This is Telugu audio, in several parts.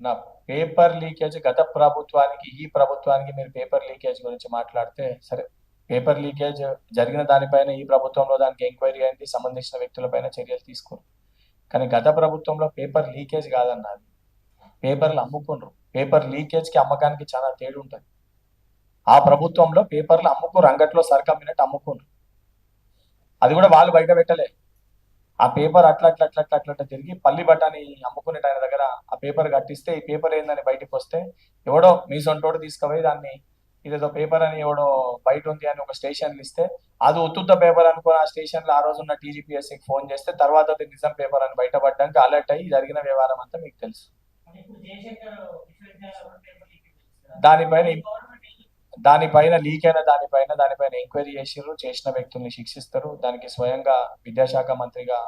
నా పేపర్ లీకేజ్ గత ప్రభుత్వానికి ఈ ప్రభుత్వానికి మీరు పేపర్ లీకేజ్ గురించి మాట్లాడితే సరే, పేపర్ లీకేజ్ జరిగిన దానిపైన ఈ ప్రభుత్వంలో దానికి ఎంక్వైరీ అయింది, సంబంధించిన వ్యక్తులపైన చర్యలు తీసుకున్నారు. కానీ గత ప్రభుత్వంలో పేపర్ లీకేజ్ కాదన్నది, పేపర్లు అమ్ముకున్నారు. పేపర్ లీకేజ్కి అమ్మకానికి చాలా తేడా ఉంటుంది. ఆ ప్రభుత్వంలో పేపర్లు అమ్ముకున్నారు, అంగట్లో సరుకు అమ్మినట్టు అమ్ముకున్నారు. అది కూడా వాళ్ళు బయట పెట్టలే. ఆ పేపర్ అట్లా తిరిగి పల్లి బఠానీ అమ్ముకునేట ఆయన దగ్గర ఆ పేపర్ కట్టిస్తే ఈ పేపర్ ఏందని బయటకు వస్తే ఎవడో మీ సొంటోడు తీసుకుపోయి దాన్ని ఇదేదో పేపర్ అని ఎవడో బయట ఉంది అని ఒక స్టేషన్లు ఇస్తే అది ఉత్తుత్త పేపర్ అనుకుని ఆ స్టేషన్లో ఆ రోజు ఉన్న టీజీపీఎస్సీకి ఫోన్ చేస్తే తర్వాత అది నిజం పేపర్ అని బయటపడ్డానికి అలర్ట్ అయ్యి జరిగిన వ్యవహారం అంతా మీకు తెలుసు. దానిపైన లీక్ అయిన దానిపైన ఎంక్వైరీ చేసిర్రు, చేసిన వ్యక్తుల్ని శిక్షిస్తారు. దానికి స్వయంగా విద్యాశాఖ మంత్రిగా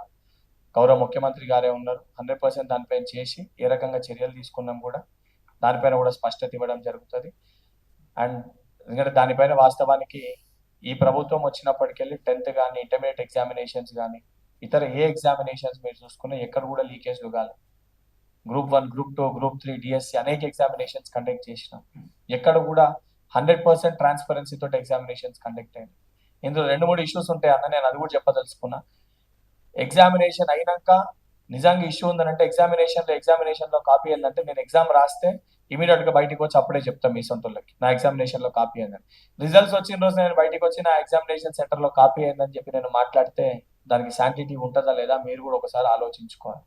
గౌరవ ముఖ్యమంత్రి గారే ఉన్నారు. 100% దానిపైన చేసి ఏ రకంగా చర్యలు తీసుకున్నాం కూడా దానిపైన కూడా స్పష్టత ఇవ్వడం జరుగుతుంది. అండ్ ఎందుకంటే దానిపైన వాస్తవానికి ఈ ప్రభుత్వం వచ్చినప్పటికెళ్ళి 10th కానీ ఇంటర్మీడియట్ ఎగ్జామినేషన్స్ కానీ ఇతర ఏ ఎగ్జామినేషన్స్ మీరు చూసుకున్నా ఎక్కడ కూడా లీకేజ్లు కాలేదు. గ్రూప్ 1, గ్రూప్ 2, గ్రూప్ 3, డిఎస్సి అనేక ఎగ్జామినేషన్స్ కండక్ట్ చేసినాం. ఎక్కడ కూడా 100% ట్రాన్స్పరెన్సీ తోటి ఎగ్జామినేషన్స్ కండక్ట్ అయింది. ఇందులో 2-3 ఇష్యూస్ ఉంటాయి అన్న, నేను అది కూడా చెప్పదలుచుకున్నా. ఎగ్జామినేషన్ అయినాక నిజంగా ఇష్యూ ఉందనంటే ఎగ్జామినేషన్ లో కాపీ ఏంటంటే నేను ఎగ్జామ్ రాస్తే ఇమీడియట్ గా బయటకు వచ్చి అప్పుడే చెప్తాం మీ సొంతలకి నా ఎగ్జామినేషన్ లో కాపీ అయిందని. రిజల్ట్స్ వచ్చిన రోజు నేను బయటకు వచ్చి నా ఎగ్జామినేషన్ సెంటర్ లో కాపీ అయిందని చెప్పి నేను మాట్లాడితే దానికి శాంటిటీ ఉంటుందా లేదా మీరు కూడా ఒకసారి ఆలోచించుకోవాలి.